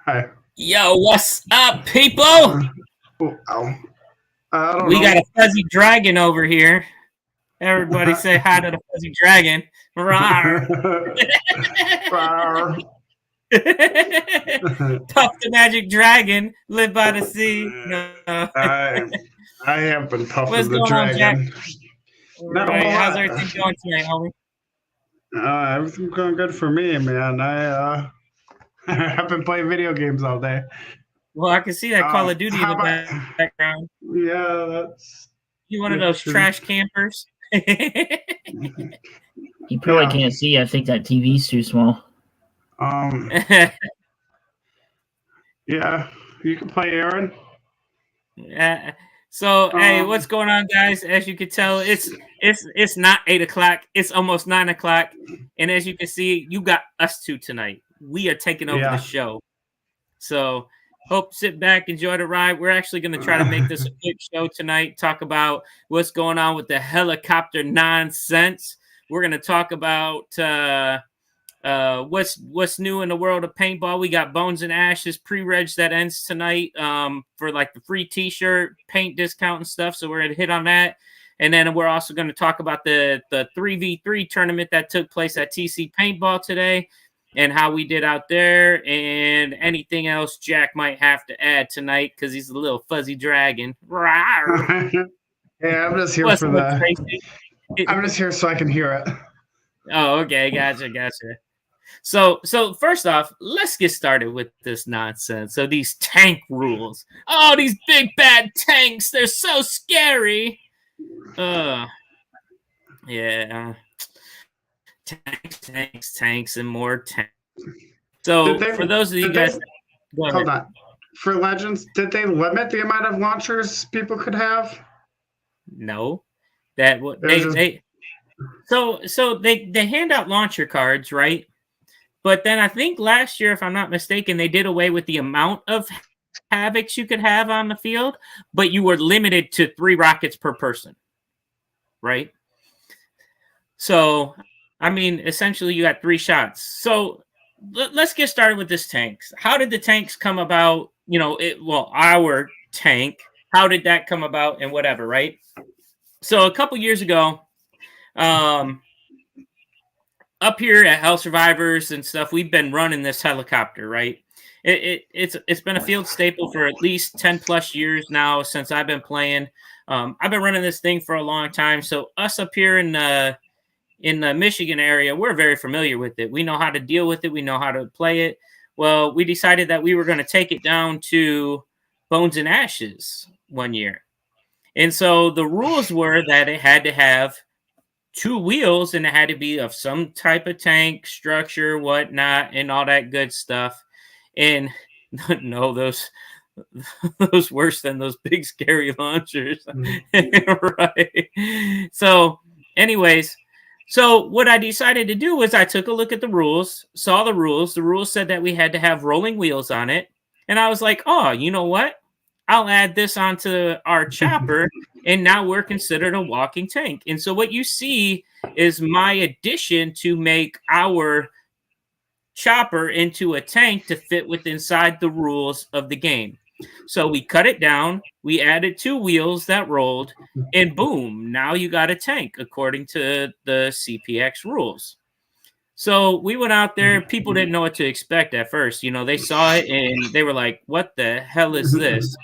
Hi. Yo, what's up, people? Oh, ow. I don't We got know. a fuzzy dragon over here. Everybody say hi to the fuzzy dragon. Rawr. Rawr. Puff the magic dragon, live by the sea. I I have been puffing What's the going on, Jack? dragon. All Not a right, whole how's lot. everything going tonight, homie? Everything's going good for me, man. I've been playing video games all day. Well, I can see that Call of Duty in How the about? background. Yeah, that's You one of that's those true. trash campers? You probably Yeah. can't see. I think that TV's too small. Yeah. You can play Aaron. So hey, Um, what's going on, guys? As you can tell, it's not 8 o'clock. It's almost 9 o'clock, and as you can see, you got us two tonight. We are taking over the Yeah. show. So hope sit back, enjoy the ride. We're actually going to try to make this a quick show tonight. Talk about what's going on with the helicopter nonsense. We're going to talk about what's new in the world of paintball. We got Bones and Ashes pre-reg that ends tonight for like the free t-shirt paint discount and stuff, so we're gonna hit on that. And then we're also going to talk about the 3v3 tournament that took place at TC Paintball today and how we did out there, and anything else Jack might have to add tonight because he's a little fuzzy dragon. Yeah, I'm just here What's for up, the. Tracy? I'm just here so I can hear it. Oh, okay, gotcha. So first off, let's get started with this nonsense. So these tank rules. Oh, these big bad tanks, they're so scary. Yeah. Tanks, and more tanks. So for those of you guys, go ahead. Hold on. For Legends, did they limit the amount of launchers people could have? No. That what There's they hand out launcher cards, right? But then I think last year, if I'm not mistaken, they did away with the amount of havocs you could have on the field, but you were limited to 3 rockets per person, right? So, I mean, essentially, you got 3 shots. So let's get started with this tanks. How did the tanks come about? You know, our tank. How did that come about, and whatever, right? So a couple years ago, up here at Hell Survivors and stuff, we've been running this helicopter, right? It's been a field staple for at least 10 plus years now since I've been playing. I've been running this thing for a long time. So us up here in the Michigan area, we're very familiar with it. We know how to deal with it. We know how to play it. Well, we decided that we were going to take it down to Bones and Ashes one year. And so the rules were that it had to have 2 wheels and it had to be of some type of tank structure, whatnot, and all that good stuff. And no, those worse than those big scary launchers. Right. So anyways, so what I decided to do was I took a look at the rules, saw the rules. The rules said that we had to have rolling wheels on it. And I was like, oh, you know what? I'll add this onto our chopper, and now we're considered a walking tank. And so what you see is my addition to make our chopper into a tank to fit with inside the rules of the game. So we cut it down, we added 2 wheels that rolled, and boom, now you got a tank according to the CPX rules. So we went out there. People didn't know what to expect at first. You know, they saw it and they were like, what the hell is this?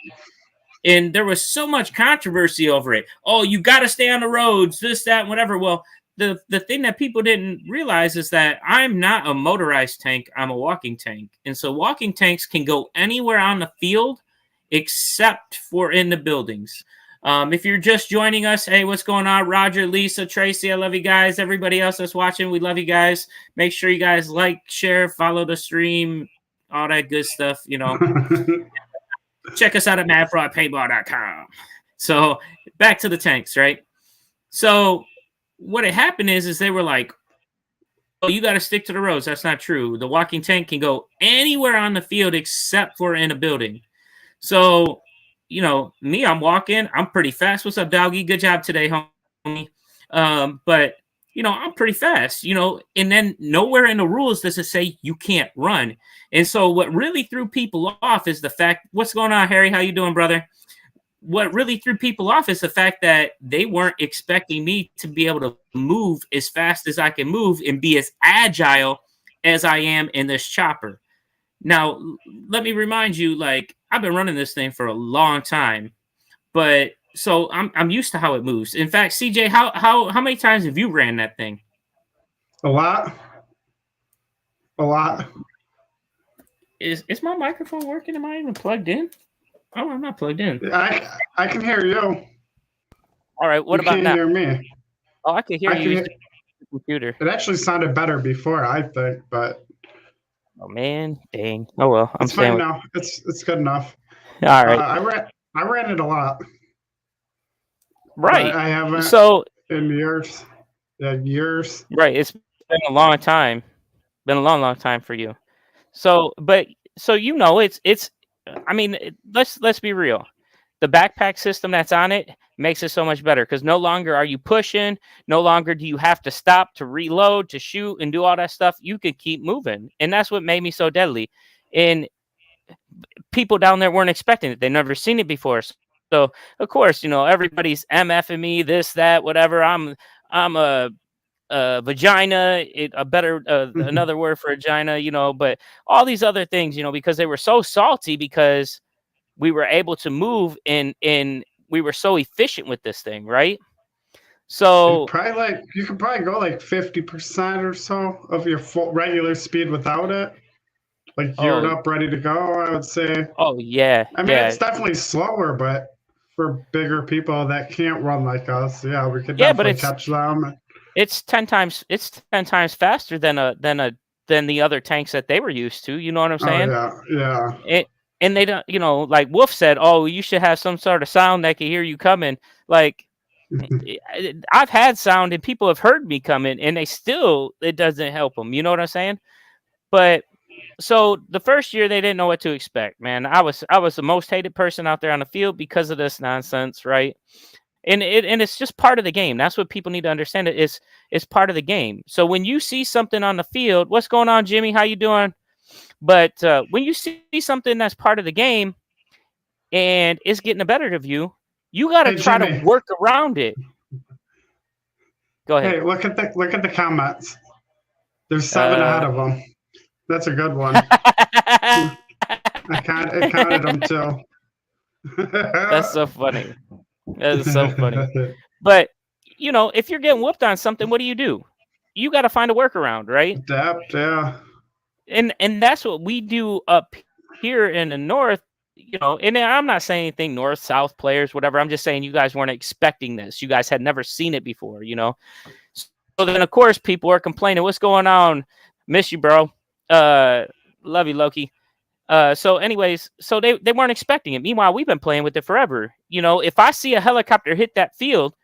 And there was so much controversy over it. Oh, you got to stay on the roads, this, that, whatever. Well, the thing that people didn't realize is that I'm not a motorized tank. I'm a walking tank. And so walking tanks can go anywhere on the field except for in the buildings. If you're just joining us, hey, what's going on? Roger, Lisa, Tracy, I love you guys. Everybody else that's watching, we love you guys. Make sure you guys like, share, follow the stream, all that good stuff, you know. Check us out at madfraudpaintball.com. So back to the tanks, right? So what had happened is they were like, oh, you got to stick to the roads. That's not true. The walking tank can go anywhere on the field except for in a building. So, you know, me, I'm walking. I'm pretty fast. What's up, doggy? Good job today, homie. But I'm pretty fast, and then nowhere in the rules does it say you can't run. And so what really threw people off is the fact, what's going on, Harry? How you doing, brother? What really threw people off is the fact that they weren't expecting me to be able to move as fast as I can move and be as agile as I am in this chopper. Now, let me remind you, like, I've been running this thing for a long time, but so I'm used to how it moves. In fact, CJ, how many times have you ran that thing? A lot. Is my microphone working? Am I even plugged in? Oh, I'm not plugged in. I can hear you. All right. What about now? You can't hear me. Oh, I can hear you. The computer. It actually sounded better before, I think, but. Oh man, dang. Oh well, it's fine now. It's good enough. All right. I ran it a lot. Right. I haven't. So in years. Yeah, years. Right. It's been a long time. Been a long time for you. So, it's. I mean, let's be real. The backpack system that's on it makes it so much better because no longer are you pushing. No longer do you have to stop to reload, to shoot, and do all that stuff. You could keep moving, and that's what made me so deadly. And people down there weren't expecting it; they never seen it before. So, of course, everybody's MFing me, this, that, whatever. I'm a vagina, another word for vagina, but all these other things, because they were so salty because we were able to move and we were so efficient with this thing, right? So you could probably go like 50% or so of your full regular speed without it. Like geared up, ready to go, I would say. Oh yeah. I mean, it's definitely slower, but for bigger people that can't run like us, yeah, we could definitely catch them. It's 10 times faster than the other tanks that they were used to. You know what I'm saying? Oh, yeah. And they don't, like Wolf said, oh, you should have some sort of sound that can hear you coming. Like, I've had sound and people have heard me coming and it doesn't help them. You know what I'm saying? But so the first year they didn't know what to expect, man. I was the most hated person out there on the field because of this nonsense, right? And it's just part of the game. That's what people need to understand. It's part of the game. So when you see something on the field, what's going on, Jimmy? How you doing? But when you see something that's part of the game and it's getting the better of you, you got to try to work around it. Go ahead. Hey, look at the comments. There's 7 ahead of them. That's a good one. I counted them too. That's so funny. That is so funny. But if you're getting whooped on something, what do? You got to find a workaround, right? Adapt, yeah. And that's what we do up here in the north, and I'm not saying anything north, south players, whatever. I'm just saying you guys weren't expecting this. You guys had never seen it before, So then, of course, people are complaining, what's going on? Miss you, bro. Love you, Loki. So anyways, so they weren't expecting it. Meanwhile, we've been playing with it forever. If I see a helicopter hit that field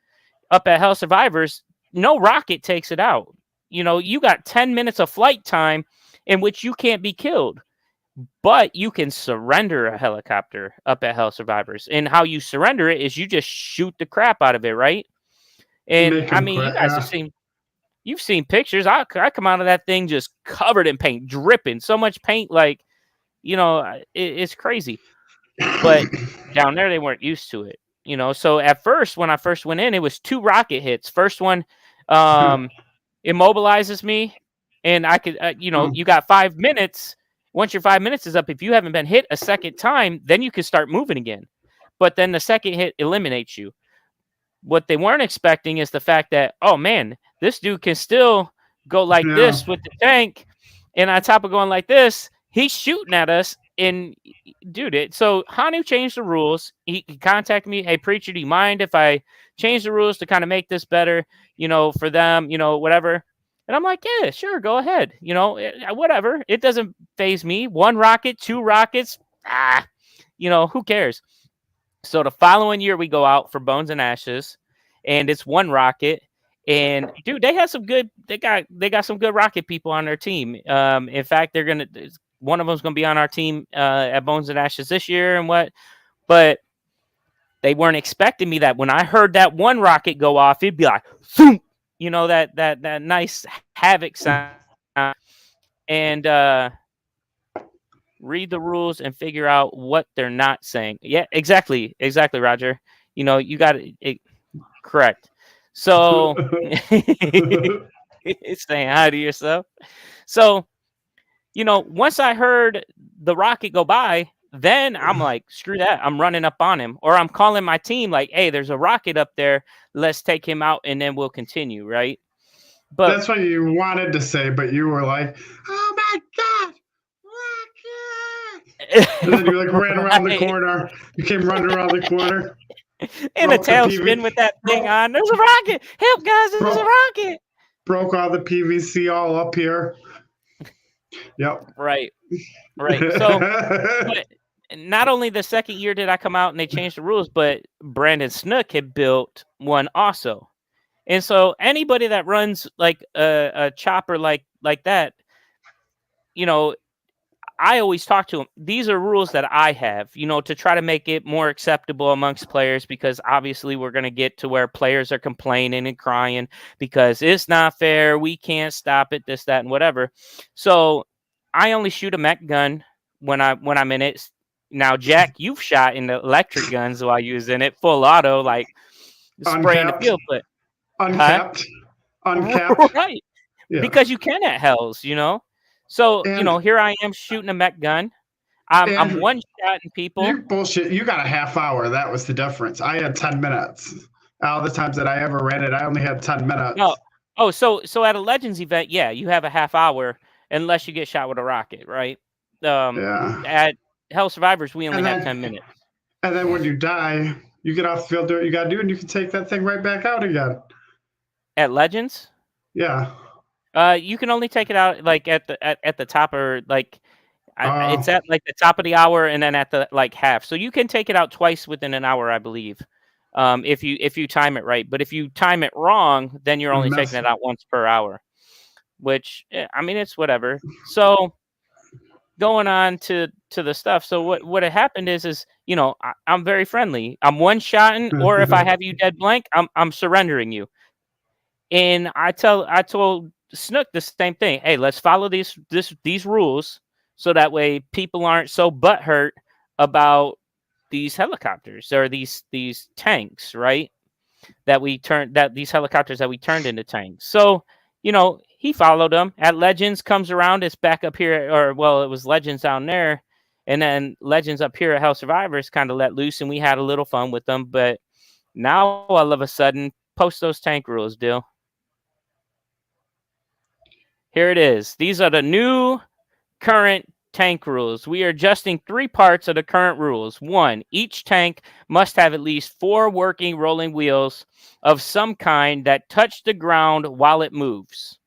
up at Hell Survivors, no rocket takes it out. You got 10 minutes of flight time in which you can't be killed, but you can surrender a helicopter up at Hell Survivors. And how you surrender it is you just shoot the crap out of it, right? And I mean, you guys you've seen pictures. I come out of that thing just covered in paint, dripping so much paint, like, it's crazy. But down there, they weren't used to it, So at first, when I first went in, it was 2 rocket hits. First one immobilizes me, and I could, you got 5 minutes. Once your 5 minutes is up, if you haven't been hit a second time, then you can start moving again. But then the second hit eliminates you. What they weren't expecting is the fact that, oh man, this dude can still go like this with the tank, and on top of going like this, he's shooting at us. And dude, so Hanu changed the rules. He contacted me. Hey, Preacher, do you mind if I change the rules to kind of make this better, for them, whatever? And I'm like, yeah, sure, go ahead. Whatever. It doesn't faze me. 1 rocket, 2 rockets. Who cares? So the following year we go out for Bones and Ashes, and it's 1 rocket. And dude, they got some good rocket people on their team. In fact, one of them's gonna be on our team at Bones and Ashes this year, but they weren't expecting me that when I heard that 1 rocket go off, it'd be like, Zoom! you know, that nice havoc sound, and read the rules and figure out what they're not saying. Yeah, exactly, Roger. You know, you got it correct. So it's saying hi to yourself. So, you know, once I heard the rocket go by, then I'm like, screw that. I'm running up on him, or I'm calling my team like, hey, there's a rocket up there. Let's take him out and then we'll continue, right? But That's what you wanted to say, but you were like, "Oh my god, rocket!" And then you like ran around the right. corner. You came running around the corner. In a Broke the tailspin with that thing on. There's a rocket. Help, guys! There's a rocket. Broke all the PVC all up here. Yep. Right. So, but not only the second year did I come out and they changed the rules, but Brandon Snook had built one also. And so anybody that runs like a chopper like that, you know, I always talk to them. These are rules that I have, you know, to try to make it more acceptable amongst players, because obviously we're going to get to where players are complaining and crying because it's not fair. We can't stop it, this, that, and whatever. So I only shoot a mech gun when I'm in it. Now, Jack, you've shot in the electric guns while you was in it, full auto, like spraying the field, but uncapped, right? Yeah. Because you can at Hells, you know. So, you know, here I am shooting a mech gun. I'm one-shotting people. You bullshit. You got a half hour. That was the difference. I had 10 minutes. All the times that I ever ran it, I only had 10 minutes. No. Oh, so at a Legends event, yeah, you have a half hour unless you get shot with a rocket, right? Yeah. At Hell Survivors, we only have 10 minutes. And then when you die, you get off the field, do what you got to do, and you can take that thing right back out again. At Legends? Yeah. You can only take it out like at the top, or like it's at like the top of the hour and then at the like half. So you can take it out twice within an hour, I believe, if you time it right. But if you time it wrong, then you're only taking it out once per hour, which I mean, it's whatever. So going on to the stuff. So what had happened is you know, I'm very friendly. I'm one-shotting, or if I have you dead blank, I'm surrendering you. And I told Snook the same thing. Hey, let's follow these rules so that way people aren't so butthurt about these helicopters or these tanks, right? These helicopters that we turned into tanks. So, you know, he followed them. At Legends comes around, it's back up here, or well, it was Legends down there, and then Legends up here at Hell Survivors kind of let loose, and we had a little fun with them. But now all of a sudden, post those tank rules, Dill. Here it is. These are the new current tank rules. We are adjusting 3 parts of the current rules. 1, each tank must have at least 4 working rolling wheels of some kind that touch the ground while it moves,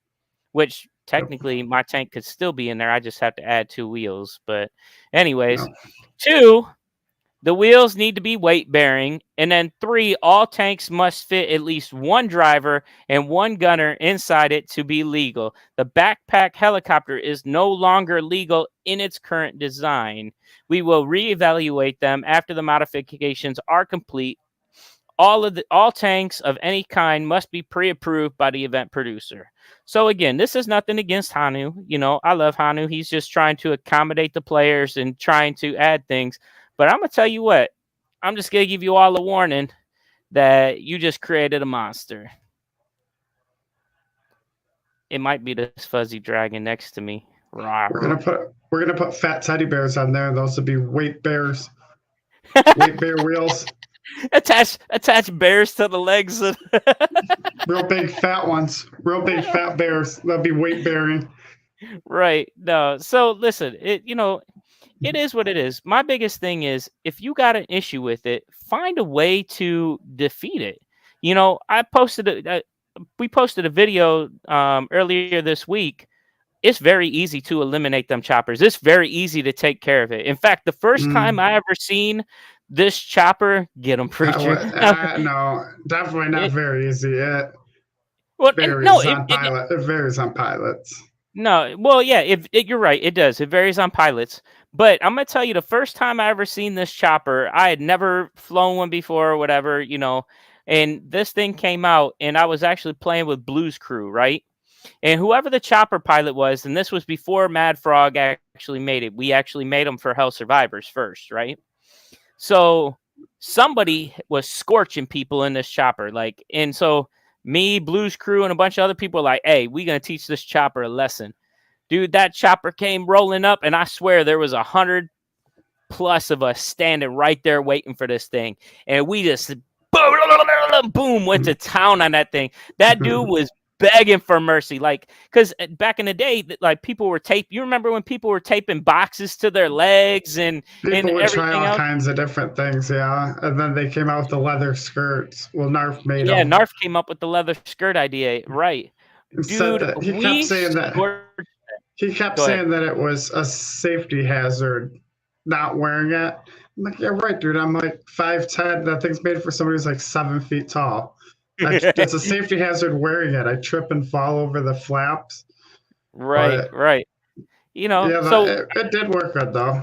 which technically my tank could still be in there. I just have to add 2 wheels. But anyways, 2, the wheels need to be weight bearing. And then 3, all tanks must fit at least 1 driver and 1 gunner inside it to be legal. The backpack helicopter is no longer legal in its current design. We will reevaluate them after the modifications are complete. All tanks of any kind must be pre-approved by the event producer. So again, this is nothing against Hanu. You know, I love Hanu. He's just trying to accommodate the players and trying to add things. But I'm going to tell you what, I'm just going to give you all a warning that you just created a monster. It might be this fuzzy dragon next to me. We're gonna put fat teddy bears on there. Those would be weight bears. Weight bear wheels. Attach bears to the legs of real big fat ones. Real big fat bears. That'd be weight bearing. Right. No. So listen, it is what it is. My biggest thing is, if you got an issue with it, find a way to defeat it. You know, we posted a video earlier this week. It's very easy to eliminate them choppers. It's very easy to take care of it. In fact, the first time I ever seen this chopper, get them, preacher. No, definitely not very easy. It varies on pilots. No, well, yeah, you're right. It does. It varies on pilots. But I'm going to tell you, the first time I ever seen this chopper, I had never flown one before or whatever, you know, And this thing came out, and I was actually playing with Blues Crew, right? And whoever the chopper pilot was, and this was before Mad Frog actually made it. We actually made them for Hell Survivors first, right? So somebody was scorching people in this chopper, like, and so me, Blues Crew, and a bunch of other people were like, hey, we're gonna teach this chopper a lesson. Dude, that chopper came rolling up, and I swear there was 100 plus of us standing right there waiting for this thing. And we just boom, went to town on that thing. That dude was begging for mercy, like, because back in the day, like, people were you remember when people were taping boxes to their legs and People would try everything all else? kinds of different things, yeah. And then they came out with the leather skirts. Well, Narf made Yeah, them. Narf came up with the leather skirt idea, right? Said Dude, that he we kept saying that scored- he kept Go ahead. saying that it was a safety hazard not wearing it. I'm like, yeah, right, dude. I'm like 5'10". That thing's made for somebody who's like 7 feet tall. It's a safety hazard wearing it. I trip and fall over the flaps. Right, But, right. You know, yeah, so it did work good though.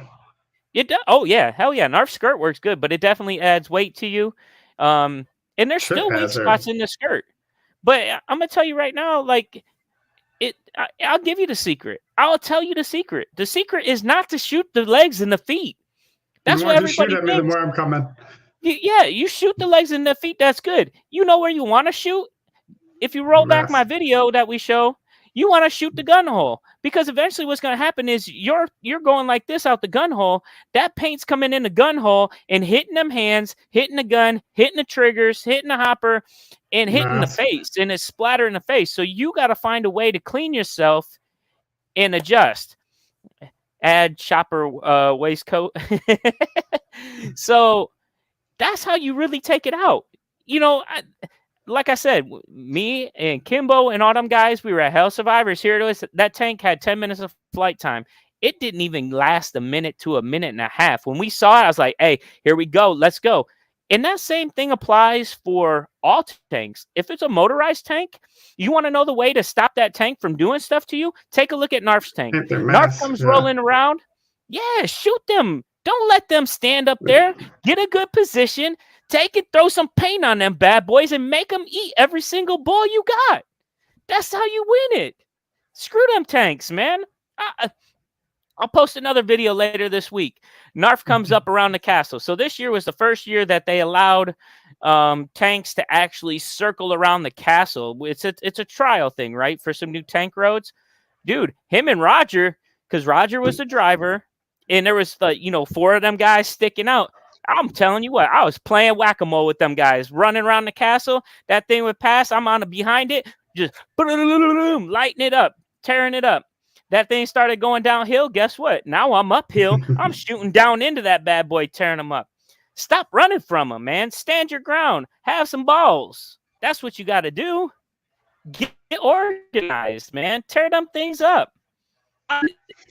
it does. Oh yeah, hell yeah. Narf skirt works good, but it definitely adds weight to you. And there's Trip still weak hazard. spots in the skirt. But I'm gonna tell you right now, like, I'll give you the secret. I'll tell you the secret. The secret is not to shoot the legs and the feet. That's The what more you shoot everybody at me, the thinks. more I'm coming. You shoot the legs and the feet. That's good. You know where you want to shoot. If you roll back my video that we show, you want to shoot the gun hole, because eventually what's going to happen is you're going like this out the gun hole. That paint's coming in the gun hole and hitting them hands, hitting the gun, hitting the triggers, hitting the hopper, and hitting the face, and it's splattering the face. So you got to find a way to clean yourself and adjust. Add chopper waistcoat. So that's how you really take it out. You know, like I said, me and Kimbo and all them guys, we were at Hell Survivors. Here it was. That tank had 10 minutes of flight time. It didn't even last a minute to a minute and a half. When we saw it, I was like, hey, here we go. Let's go. And that same thing applies for all tanks. If it's a motorized tank, you want to know the way to stop that tank from doing stuff to you? Take a look at Narf's tank. Narf comes rolling around. Yeah, shoot them. Don't let them stand up there. Get a good position. Take it, throw some paint on them bad boys, and make them eat every single ball you got. That's how you win it. Screw them tanks, man. I'll post another video later this week. Narf comes up around the castle. So this year was the first year that they allowed tanks to actually circle around the castle. It's a trial thing, right, for some new tank roads. Dude, him and Roger, because Roger was the driver, and there was 4 of them guys sticking out. I'm telling you what, I was playing whack-a-mole with them guys, running around the castle. That thing would pass. I'm on behind it, just lighting it up, tearing it up. That thing started going downhill. Guess what? Now I'm uphill. I'm shooting down into that bad boy, tearing them up. Stop running from them, man. Stand your ground. Have some balls. That's what you got to do. Get organized, man. Tear them things up.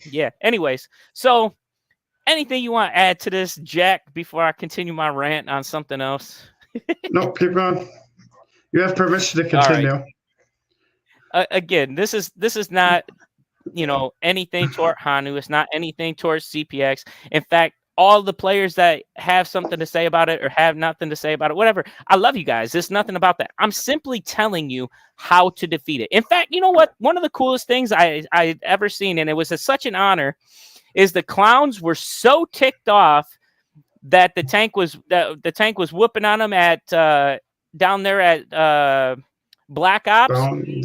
Yeah. Anyways, so anything you want to add to this, Jack, before I continue my rant on something else? Nope, keep going. You have permission to continue. Right. Again, this is not, anything toward Hanu. It's not anything towards CPX. In fact, all the players that have something to say about it or have nothing to say about it, whatever, I love you guys. There's nothing about that. I'm simply telling you how to defeat it. In fact, you know what? One of the coolest things I ever seen, and it was such an honor, is the clowns were so ticked off that the tank was whooping on them at down there at Black Ops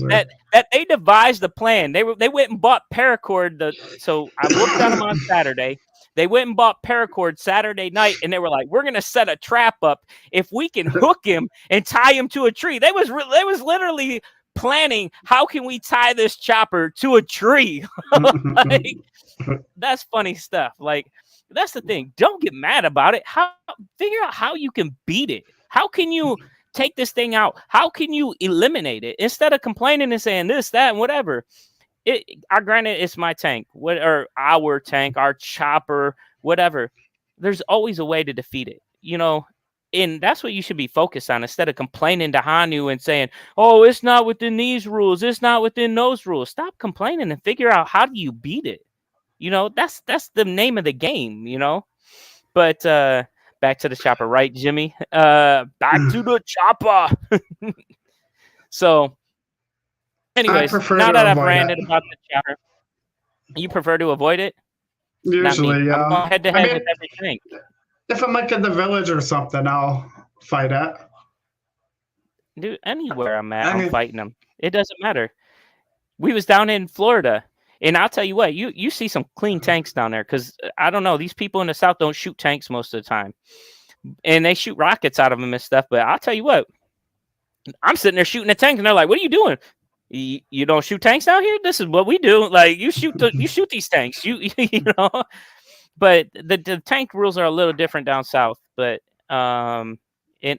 that they devised a plan. They went and bought paracord. So I whooped on them on Saturday. They went and bought paracord Saturday night, and they were like, "We're gonna set a trap up. If we can hook him and tie him to a tree." They was literally planning, how can we tie this chopper to a tree? Like, that's funny stuff. Like, that's the thing. Don't get mad about it. Figure out how you can beat it. How can you take this thing out? How can you eliminate it instead of complaining and saying this, that, and whatever? Granted, it's my tank, or our tank, our chopper, whatever. There's always a way to defeat it, and that's what you should be focused on instead of complaining to Hanu and saying, "Oh, it's not within these rules. It's not within those rules." Stop complaining and figure out how do you beat it. That's the name of the game. But Back to the chopper, right, Jimmy? Back to the chopper. So, anyways, prefer now to that I've avoid ranted it. about the chopper, you prefer to avoid it? Not me. Usually, I'm yeah. going head to I head mean, with everything. if I'm like in the village or something, I'll fight it. Dude, anywhere I'm at, I I'm mean, fighting them. It doesn't matter. We was down in Florida, and I'll tell you what, you see some clean tanks down there, because I don't know, these people in the South don't shoot tanks most of the time, and they shoot rockets out of them and stuff. But I'll tell you what, I'm sitting there shooting a tank, and they're like, "What are you doing? You don't shoot tanks out here? This is what we do. Like, you shoot these tanks. You know." But the tank rules are a little different down south. But and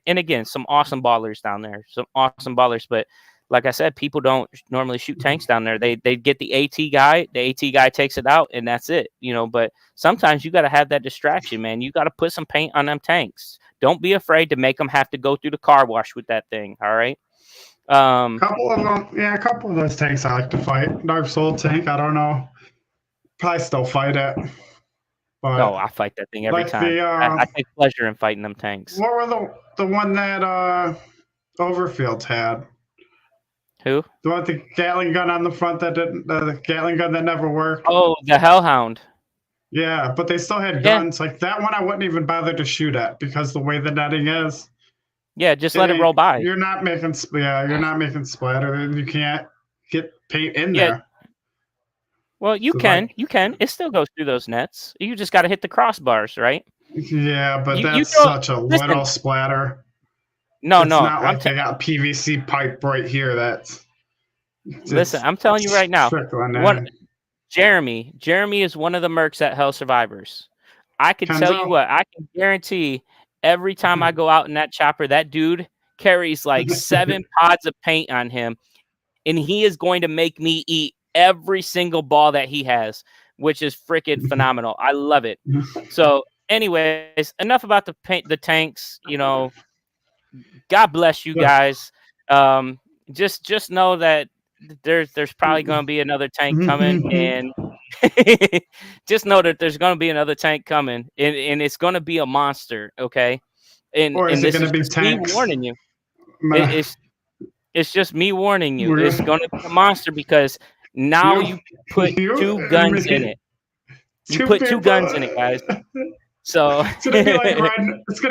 again, some awesome ballers down there, some awesome ballers. But like I said, people don't normally shoot tanks down there. They get the AT guy. The AT guy takes it out, and that's it. But sometimes you got to have that distraction, man. You got to put some paint on them tanks. Don't be afraid to make them have to go through the car wash with that thing. All right. couple of them, yeah, a couple of those tanks I like to fight. Dark Soul tank, I don't know. Probably still fight it. But Oh, I fight that thing every like time. the I take pleasure in fighting them tanks. what were the one that Overfields had? Who? The one with the Gatling gun on the front that didn't, the Gatling gun that never worked. Oh, the Hellhound. Yeah, but they still had Yeah. guns. Like that one, I wouldn't even bother to shoot at because the way the netting is. Yeah, just let it roll by. You're not making you're not making splatter, and you can't get paint in Yeah. there. Well, you So, can. like- You can. It still goes through those nets. You just got to hit the crossbars, right? Yeah, but You that's throw- such a listen. little splatter. No, It's no. not like they got PVC pipe right here. That's Listen, I'm telling you right now. trickling One, in. Jeremy is one of the mercs at Hell Survivors. I can tell you Kenzo? what. I can guarantee every time I go out in that chopper, that dude carries like 7 pods of paint on him, and he is going to make me eat every single ball that he has, which is freaking phenomenal. I love it. So, anyways, enough about the tanks. God bless you guys. Just know that there's probably going to be another tank coming, and just know that there's going to be another tank coming, and it's going to be a monster. Okay, and Or is and it this going is to be just me tanks? warning you. It's just me warning you. It's going to be a monster because now you put two guns in it. You put two guns in it, guys. So it's gonna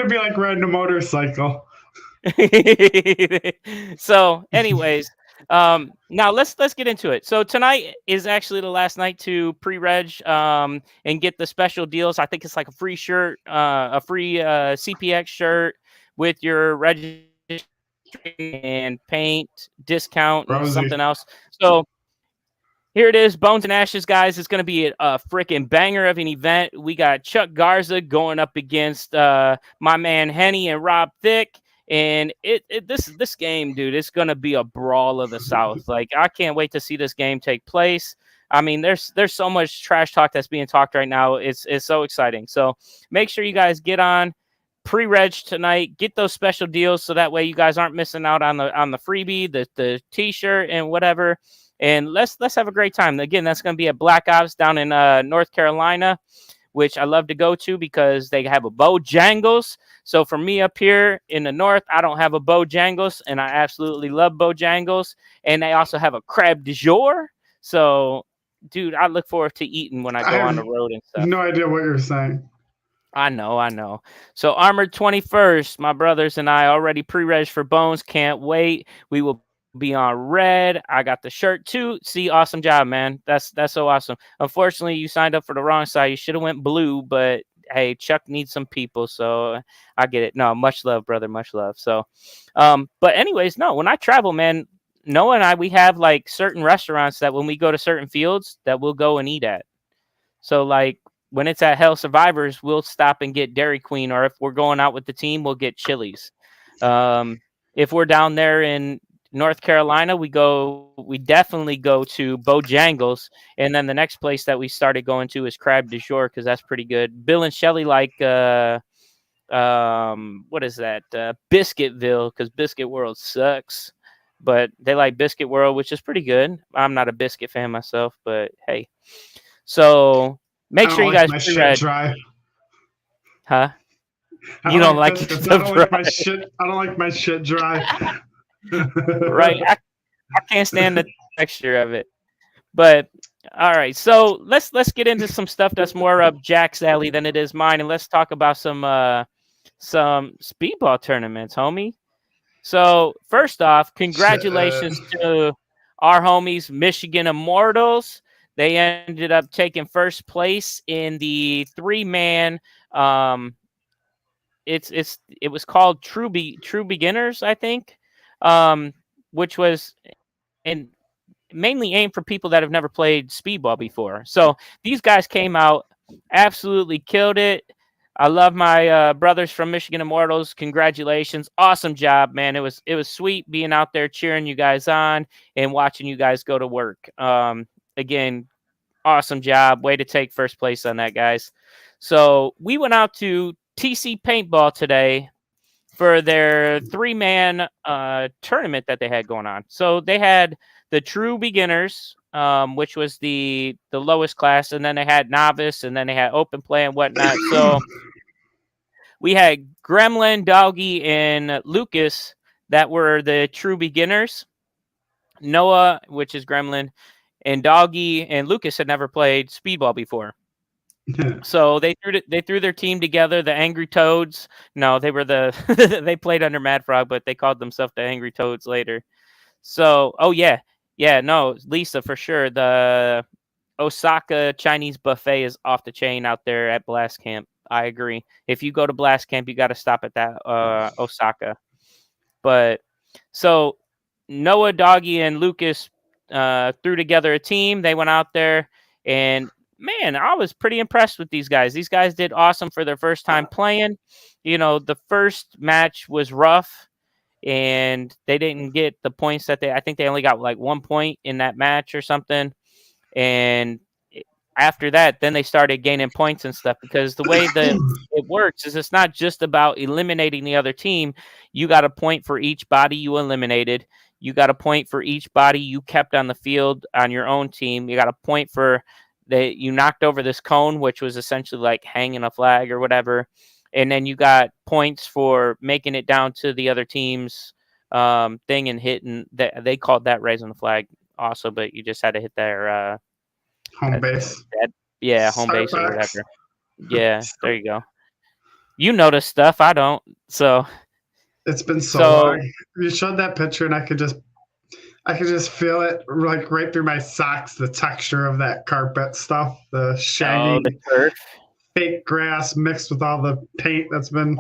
be like riding a motorcycle. So, anyways, now let's get into it. So tonight is actually the last night to pre-reg and get the special deals. I think it's like a free shirt, a free CPX shirt with your registration and paint discount and Rosie. something else. So here it is, Bones and Ashes, guys. It's going to be a freaking banger of an event. We got Chuck Garza going up against my man Henny and Rob Thicke. And this game, dude, it's going to be a brawl of the South. Like, I can't wait to see this game take place. I mean, there's so much trash talk that's being talked right now. It's so exciting. So make sure you guys get on pre-reg tonight, get those special deals so that way you guys aren't missing out on the freebie, the t-shirt and whatever. And let's have a great time. Again, that's going to be at Black Ops down in North Carolina, which I love to go to because they have a Bojangles. So for me up here in the north, I don't have a Bojangles, and I absolutely love Bojangles. And they also have a crab du jour. So, dude, I look forward to eating when I go on the road and stuff. No idea what you're saying. I know. So Armored 21st, my brothers and I already pre-reg for Bones. Can't wait. We will be on red. I got the shirt too. See, awesome job, man. That's so awesome. Unfortunately, you signed up for the wrong side. You should have went blue, but hey, Chuck needs some people, so I get it. No, much love, brother, much love. So, but anyways, no, when I travel, man, Noah and I, we have like certain restaurants that when we go to certain fields that we'll go and eat at. So like when it's at Hell Survivors, we'll stop and get Dairy Queen, or if we're going out with the team, we'll get Chili's. If we're down there in North Carolina, we definitely go to Bojangles, and then the next place that we started going to is Crab du Jour because that's pretty good. Bill and Shelly like what is that? Biscuitville, because Biscuit World sucks, but they like Biscuit World, which is pretty good. I'm not a biscuit fan myself, but hey. So make sure you guys my shit dry. Huh? You don't like biscuits. the I don't like my dry. shit. I don't like my shit dry. Right. I can't stand the texture of it. But all right, so let's get into some stuff that's more up Jack's alley than it is mine, and let's talk about some speedball tournaments, homie. So first off, congratulations to our homies, Michigan Immortals. They ended up taking first place in the 3-man. It was called True Beginners, I think, which was and mainly aimed for people that have never played speedball before. So these guys came out, absolutely killed it. I love my brothers from Michigan Immortals. Congratulations. Awesome job, man. It was sweet being out there cheering you guys on and watching you guys go to work. Again, awesome job. Way to take first place on that, guys. So we went out to TC Paintball today for their 3-man tournament that they had going on. So they had the True Beginners, which was the lowest class, and then they had Novice, and then they had Open Play and whatnot. So we had Gremlin, Doggy, and Lucas that were the True Beginners. Noah, which is Gremlin, and Doggy and Lucas had never played speedball before. So they threw their team together, the Angry Toads. No, they were they played under Mad Frog, but they called themselves the Angry Toads later. So, no, Lisa, for sure. The Osaka Chinese buffet is off the chain out there at Blast Camp. I agree. If you go to Blast Camp, you got to stop at that Osaka. But so Noah, Doggy, and Lucas threw together a team. They went out there, and man, I was pretty impressed with these guys. These guys did awesome for their first time playing. You know, the first match was rough, and they didn't get the points that I think they only got like 1 point in that match or something. And after that, then they started gaining points and stuff, because the way that it works is it's not just about eliminating the other team. You got a point for each body you eliminated. You got a point for each body you kept on the field on your own team. You got a point for that you knocked over this cone, which was essentially like hanging a flag or whatever. And then you got points for making it down to the other team's thing and hitting that. They called that raising the flag also, but you just had to hit their home base. Home base or whatever. Yeah, there you go. You notice stuff, I don't. So it's been so long. You showed that picture, and I could just feel it like right through my socks. The texture of that carpet stuff, the shaggy, the turf, fake grass mixed with all the paint that's been.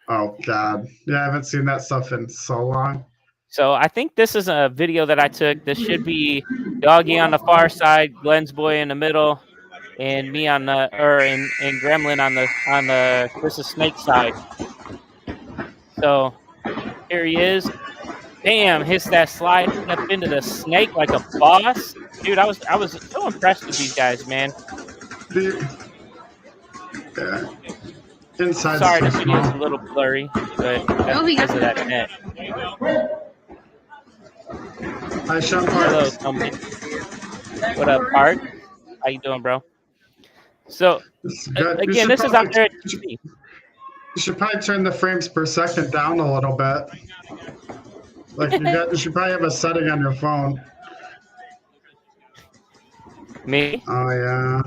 Oh God, yeah, I haven't seen that stuff in so long. So I think this is a video that I took. This should be Doggy on the far side, Glenn's boy in the middle, and me on the and Gremlin on the this is Snake side. So here he is. Bam, hits that slide up into the snake like a boss. Dude, I was so impressed with these guys, man. Inside. Sorry, the video's a little blurry, but that's because of that net. Hi, Sean Hello, Tommy. What up, Art? How you doing, bro? So, again, this is out there at TV. You should probably turn the frames per second down a little bit. Like you should probably have a setting on your phone. Me? Oh yeah.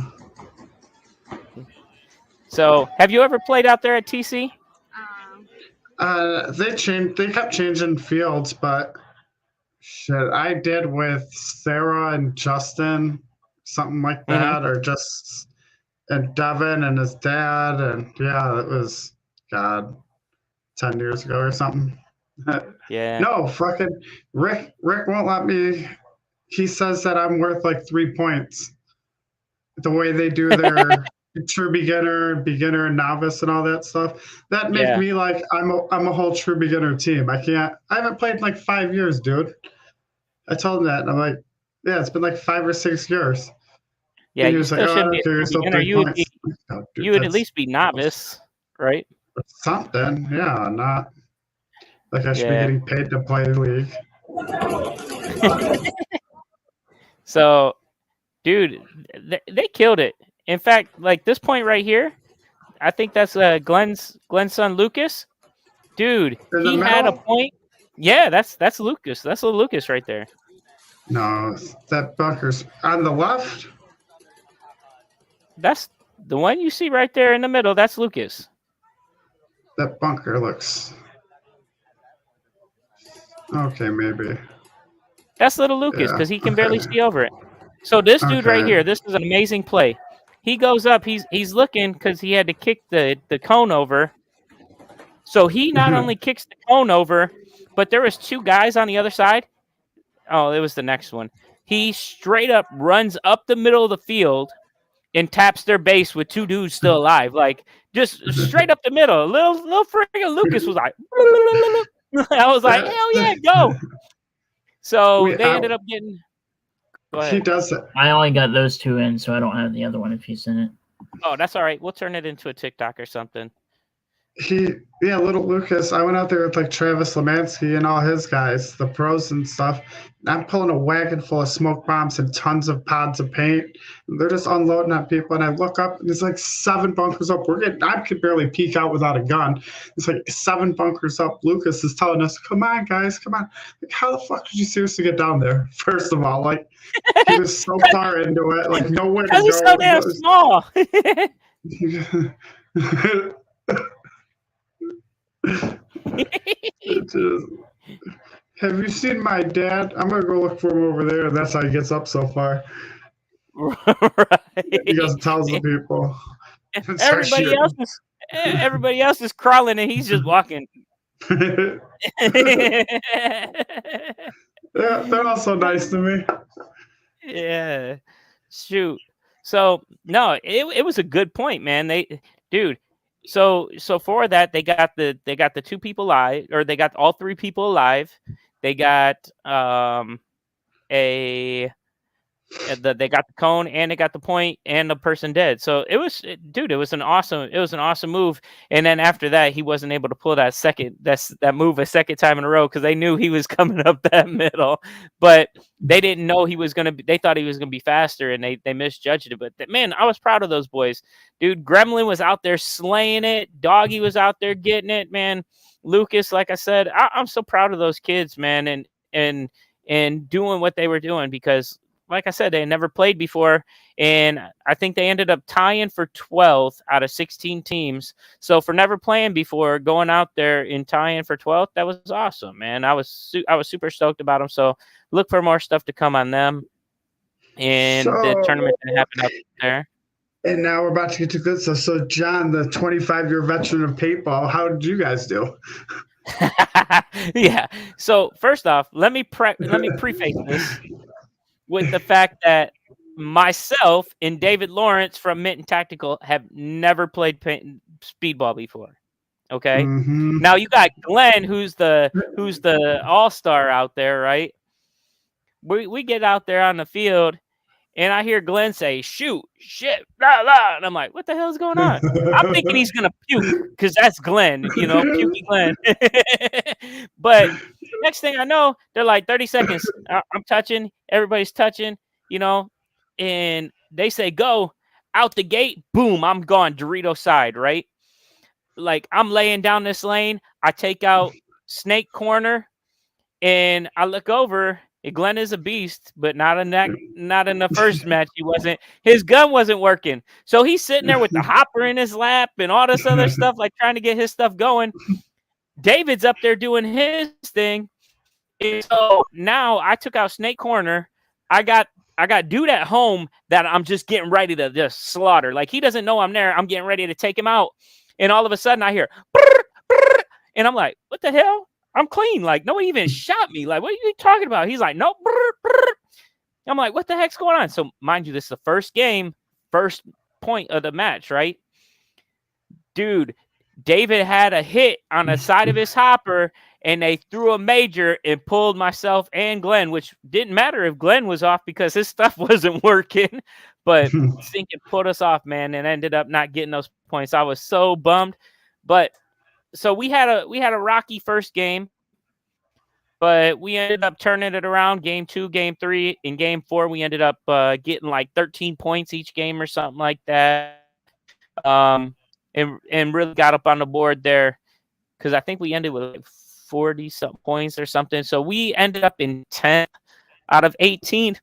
So, have you ever played out there at TC? They kept changing fields, but shit, I did with Sarah and Justin, something like that, or just and Devin and his dad, and yeah, it was 10 years ago or something. Yeah. No, fucking Rick won't let me. He says that I'm worth like 3 points. The way they do their true beginner, and novice, and all that stuff. That makes me like I'm a whole true beginner team. I haven't played in like 5 years, dude. I told him that, and I'm like, yeah, it's been like 5 or 6 years. Yeah, and he you was still like, should be a beginner. You would at least be novice, right? Something, yeah, not like I should be getting paid to play league. So, dude, they killed it. In fact, like this point right here, I think that's Glenn's son Lucas. Dude, In the he had a middle? point. Yeah, that's Lucas. That's little Lucas right there. No, that bunker's on the left. That's the one you see right there in the middle. That's Lucas. That bunker looks okay. Maybe. That's little Lucas Yeah. because he can barely see over it. So this dude right Okay. here, this is an amazing play. He goes up. He's looking because he had to kick the cone over. So he not only kicks the cone over, but there was two guys on the other side. Oh, it was the next one. He straight up runs up the middle of the field and taps their base with two dudes still alive, like just straight up the middle. Little freaking Lucas was like, I was like, hell yeah, go. So they ended up getting. Go He ahead. does it. I only got those two in, so I don't have the other one if he's in it. Oh, that's all right. We'll turn it into a TikTok or something. Little Lucas. I went out there with like Travis Lemansky and all his guys, the pros and stuff. And I'm pulling a wagon full of smoke bombs and tons of pods of paint. And they're just unloading on people. And I look up, and there's like 7 bunkers up. I could barely peek out without a gun. It's like 7 bunkers up. Lucas is telling us, "Come on, guys, come on." Like, how the fuck did you seriously get down there? First of all, like he was so far into it, like nowhere to Because he's so damn go. small. Have you seen my dad? I'm gonna go look for him over there. That's how he gets up so far. Right. He goes and tells the people. Everybody else is crawling and he's just walking. Yeah, they're all so nice to me. Yeah. Shoot. So no, it was a good point, man. So for that they got the 2 people alive, or they got all 3 people alive. They got they got the cone, and they got the point, and the person dead. So it was an awesome move. And then after that, he wasn't able to pull that move a second time in a row because they knew he was coming up that middle, but they didn't know he was they thought he was gonna be faster, and they misjudged it. But man, I was proud of those boys, dude. Gremlin was out there slaying it. Doggy was out there getting it, man. Lucas, like I said, I'm so proud of those kids, man, and doing what they were doing, because like I said, they had never played before, and I think they ended up tying for 12th out of 16 teams. So for never playing before, going out there and tying for 12th, that was awesome, man. I was super stoked about them. So look for more stuff to come on them, and the tournament that happened up there. And now we're about to get to good stuff. So John, the 25-year veteran of paintball, how did you guys do? Yeah. So first off, let me preface this with the fact that myself and David Lawrence from Minton Tactical have never played speedball before. Okay. Mm-hmm. Now you got Glenn, who's the all-star out there, right? We get out there on the field, and I hear Glenn say, "Shoot, shit, blah, blah." And I'm like, what the hell's going on? I'm thinking he's going to puke because that's Glenn, pukey Glenn. But next thing I know, they're like 30 seconds. I'm touching. Everybody's touching, and they say, go out the gate. Boom, I'm gone. Dorito side, right? Like I'm laying down this lane. I take out snake corner, and I look over. Glenn is a beast, but not in the first match. He wasn't. His gun wasn't working, so he's sitting there with the hopper in his lap and all this other stuff, like trying to get his stuff going. David's up there doing his thing, and so now I took out snake corner. I got dude at home that I'm just getting ready to just slaughter. Like he doesn't know I'm there. I'm getting ready to take him out, and all of a sudden I hear, brr, brr, and I'm like, what the hell? I'm clean. Like, nobody even shot me. Like, what are you talking about? He's like, nope. I'm like, what the heck's going on? So, mind you, this is the first game, first point of the match, right? Dude, David had a hit on the side of his hopper, and they threw a major and pulled myself and Glenn, which didn't matter if Glenn was off because his stuff wasn't working. But Sinkin put us off, man, and ended up not getting those points. I was so bummed. But so we had a rocky first game, but we ended up turning it around. Game 2, game 3, in game 4, we ended up getting like 13 points each game or something like that. and really got up on the board there, because I think we ended with like 40 some points or something. So we ended up in 10 out of 18,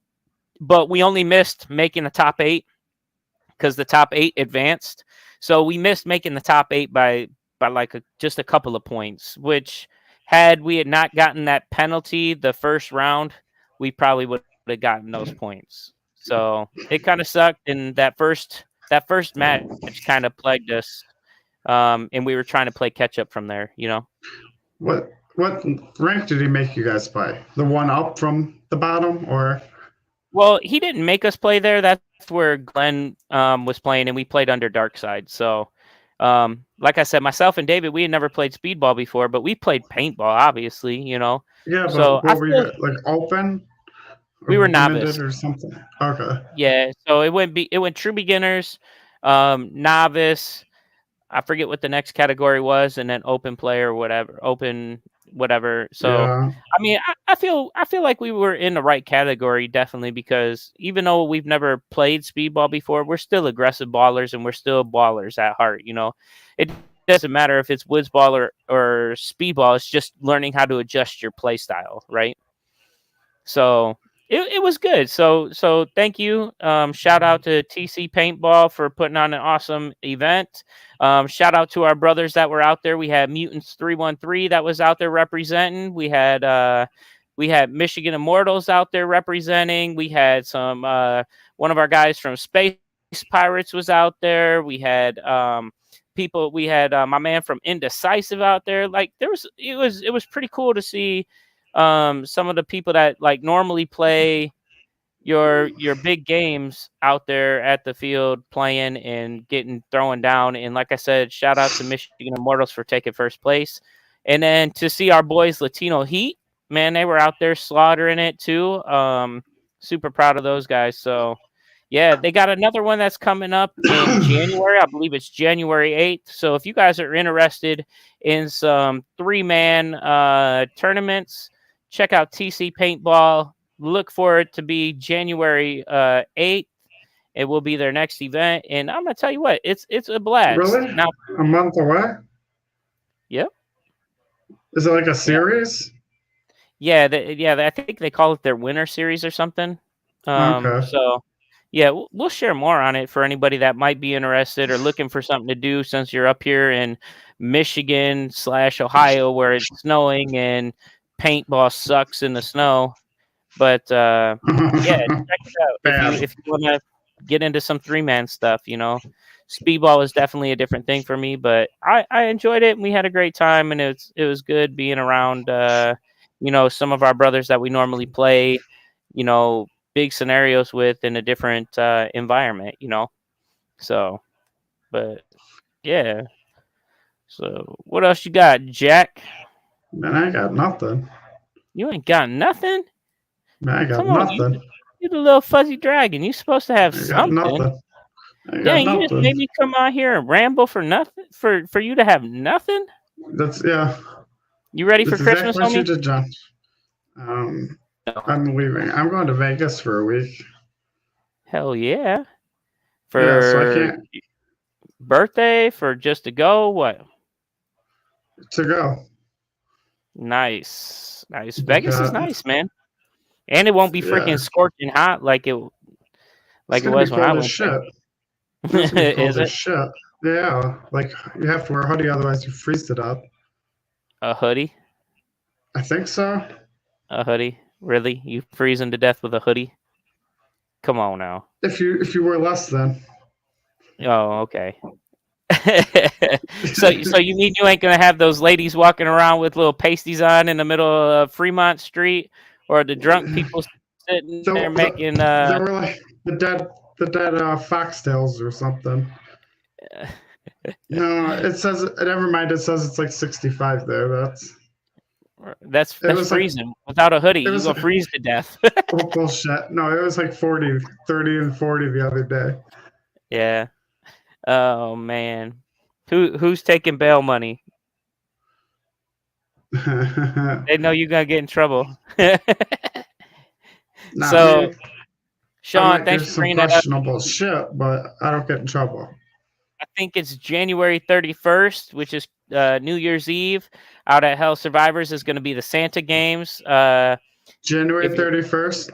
but we only missed making the top 8 because the top 8 advanced. So we missed making the top 8 by like just a couple of points, which had we had not gotten that penalty the first round, we probably would have gotten those points. So it kind of sucked, and that first match kind of plagued us, and we were trying to play catch up from there. What rank did he make you guys play? The one up from the bottom, or? Well, he didn't make us play there. That's where Glenn was playing, and we played under Dark Side. So, like I said, myself and David, we had never played speedball before, but we played paintball, obviously. Yeah, but so what were you like open? We were novice or something. Okay. Yeah, so it went true beginners, novice. I forget what the next category was, and then open player, open whatever. So yeah. I mean, I feel like we were in the right category, definitely, because even though we've never played speedball before, we're still aggressive ballers, and we're still ballers at heart. It doesn't matter if it's woods ball or speedball. It's just learning how to adjust your play style, right? So it was good. So thank you. Shout out to TC Paintball for putting on an awesome event. Shout out to our brothers that were out there. We had Mutants 313 that was out there representing. We had Michigan Immortals out there representing. We had some one of our guys from Space Pirates was out there. We had people. We had my man from Indecisive out there. Like it was pretty cool to see some of the people that like normally play your big games out there at the field playing and getting thrown down. And like I said, shout out to Michigan Immortals for taking first place. And then to see our boys Latino Heat, man, they were out there slaughtering it too. Super proud of those guys. So yeah, they got another one that's coming up in January. I believe it's January 8th. So if you guys are interested in some 3-man tournaments, check out TC Paintball. Look for it to be January 8th. It will be their next event, and I'm gonna tell you what, it's a blast. Really? Now, a month away? Yep. Is it like a series? Yeah, I think they call it their winter series or something. Okay. So, yeah, we'll share more on it for anybody that might be interested or looking for something to do since you're up here in Michigan/Ohio where it's snowing and paintball sucks in the snow. But yeah, check it out if you want to get into some 3-man stuff. Speedball is definitely a different thing for me, but I enjoyed it and we had a great time, and it was good being around some of our brothers that we normally play big scenarios with in a different environment. So, but yeah. So what else you got, Jack? Man, I got nothing. You ain't got nothing? Man, I got nothing. You're the little fuzzy dragon. You're supposed to have something. Nothing. Dang, you just made me come out here and ramble for nothing. For you to have nothing? Yeah. You ready for Christmas, exactly homie? What you did, John. I'm leaving. I'm going to Vegas for a week. Hell yeah. So I can't. Birthday, for just to go? What? To go. Nice. Vegas is nice, man. And it won't be freaking scorching hot like it was when I went there. Is it? Shit. Yeah, like you have to wear a hoodie, otherwise you freeze to death. A hoodie? I think so. A hoodie? Really? You freezing to death with a hoodie? Come on now. If you wear less than. Oh, okay. so you mean you ain't gonna have those ladies walking around with little pasties on in the middle of Fremont Street, or the drunk people sitting there making they were like the dead foxtails or something. No, it says never mind. It says it's like 65 there. That's freezing. Without a hoodie, you're gonna freeze to death. Bullshit. No, it was like 30 and 40 the other day. Yeah. Oh man. Who's taking bail money? They know you're gonna get in trouble. Sean, thanks for bringing that up. Questionable shit, but I don't get in trouble. think it's January 31st, which is New Year's Eve. Out at Hell Survivors is going to be the Santa Games. January 31st.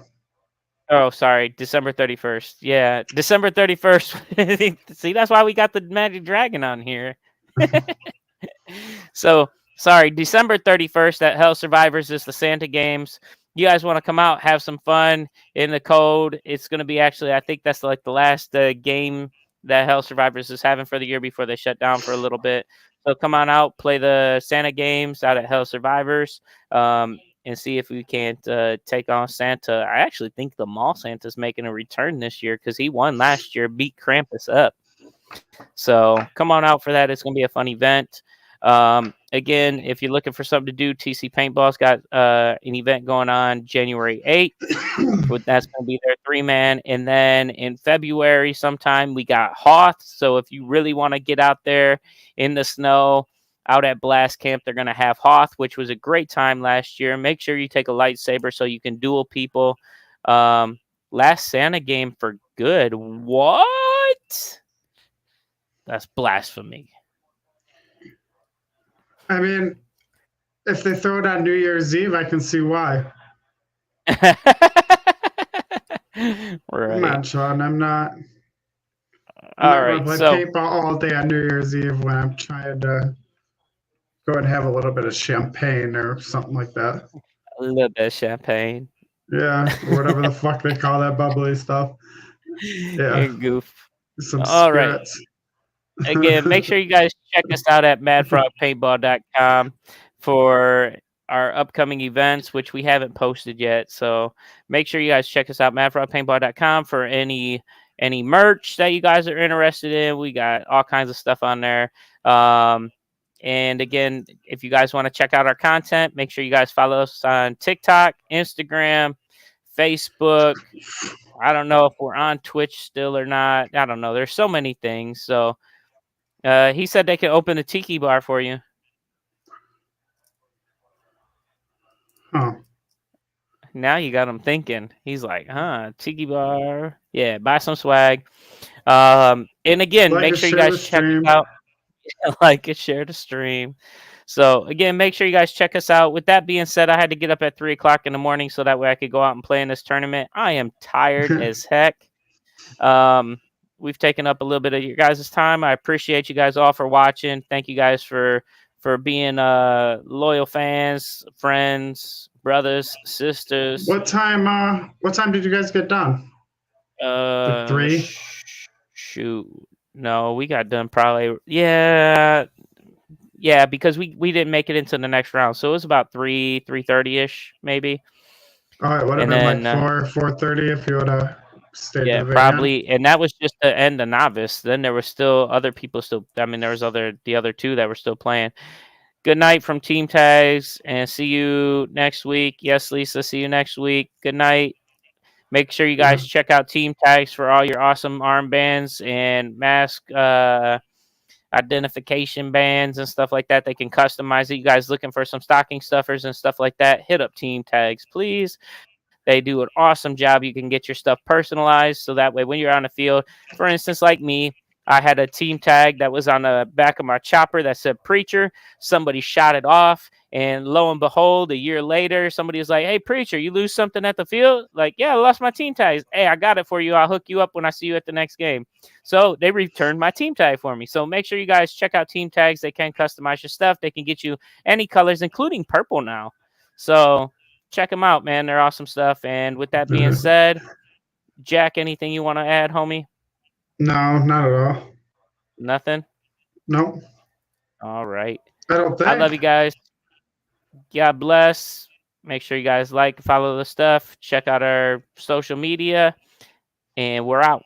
Oh, sorry, December 31st. Yeah, December 31st. See, that's why we got the Magic Dragon on here. So, sorry, December 31st at Hell Survivors is the Santa Games. You guys want to come out, have some fun in the code. It's going to be actually, I think that's like the last game that Hell Survivors is having for the year before they shut down for a little bit. So come on out, play the Santa Games out at Hell Survivors, and see if we can't take on Santa. I actually think the Mall Santa's making a return this year because he won last year, beat Krampus up. So come on out for that. It's going to be a fun event. Again, if you're looking for something to do, TC Paintball's got an event going on January 8th. That's going to be their 3-man. And then in February sometime, we got Hoth. So if you really want to get out there in the snow, out at Blast Camp, they're going to have Hoth, which was a great time last year. Make sure you take a lightsaber so you can duel people. Last Santa game for good. What? That's blasphemy. I mean, if they throw it on New Year's Eve, I can see why. Right. Come on, Sean. I'm not. All right. Play So paintball all day on New Year's Eve when I'm trying to go and have a little bit of champagne or something like that. a little bit of champagne. Yeah, or whatever the fuck they call that bubbly stuff. Yeah. You goof. Some All right. spirits. Again, make sure you guys check us out at madfrogpaintball.com for our upcoming events, which we haven't posted yet. So make sure you guys check us out, madfrogpaintball.com, for any merch that you guys are interested in. We got all kinds of stuff on there. And again, if you guys want to check out our content, make sure you guys follow us on TikTok, Instagram, Facebook. I don't know if we're on Twitch still or not. I don't know. There's so many things. So he said they could open a tiki bar for you. Huh. Now you got him thinking. He's like, tiki bar. Yeah, buy some swag. And again, Like make and sure you share guys the check stream. us out. Like and share the stream. So again, make sure you guys check us out. With that being said, I had to get up at 3:00 in the morning so that way I could go out and play in this tournament. I am tired as heck. We've taken up a little bit of your guys' time. I appreciate you guys all for watching. Thank you guys for being loyal fans, friends, brothers, sisters. What time did you guys get done? Like 3? Shoot. No, we got done probably. Yeah, because we didn't make it into the next round, so it was about 3:30ish maybe. Oh, it would have And been then, like 4:30 if you would have stayed. Yeah, to the very probably. And that was just the end of novice. Then there were still other people still. I mean, there was the other two that were still playing. Good night from Team Tags, and see you next week. Yes, Lisa, see you next week. Good night. Make sure you guys check out Team Tags for all your awesome armbands and mask identification bands and stuff like that. They can customize it. You guys looking for some stocking stuffers and stuff like that, hit up Team Tags, please. They do an awesome job. You can get your stuff personalized so that way when you're on the field, for instance, like me, I had a team tag that was on the back of my chopper that said Preacher. Somebody shot it off, and lo and behold, a year later, somebody was like, "Hey, Preacher, you lose something at the field?" Like, "Yeah, I lost my team tags." "Hey, I got it for you. I'll hook you up when I see you at the next game." So they returned my team tag for me. So make sure you guys check out Team Tags. They can customize your stuff. They can get you any colors, including purple now. So check them out, man. They're awesome stuff. And with that being said, Jack, anything you want to add, homie? No, not at all. Nothing? Nope. All right. I don't think. I love you guys. God bless. Make sure you guys like, follow the stuff. Check out our social media. And we're out.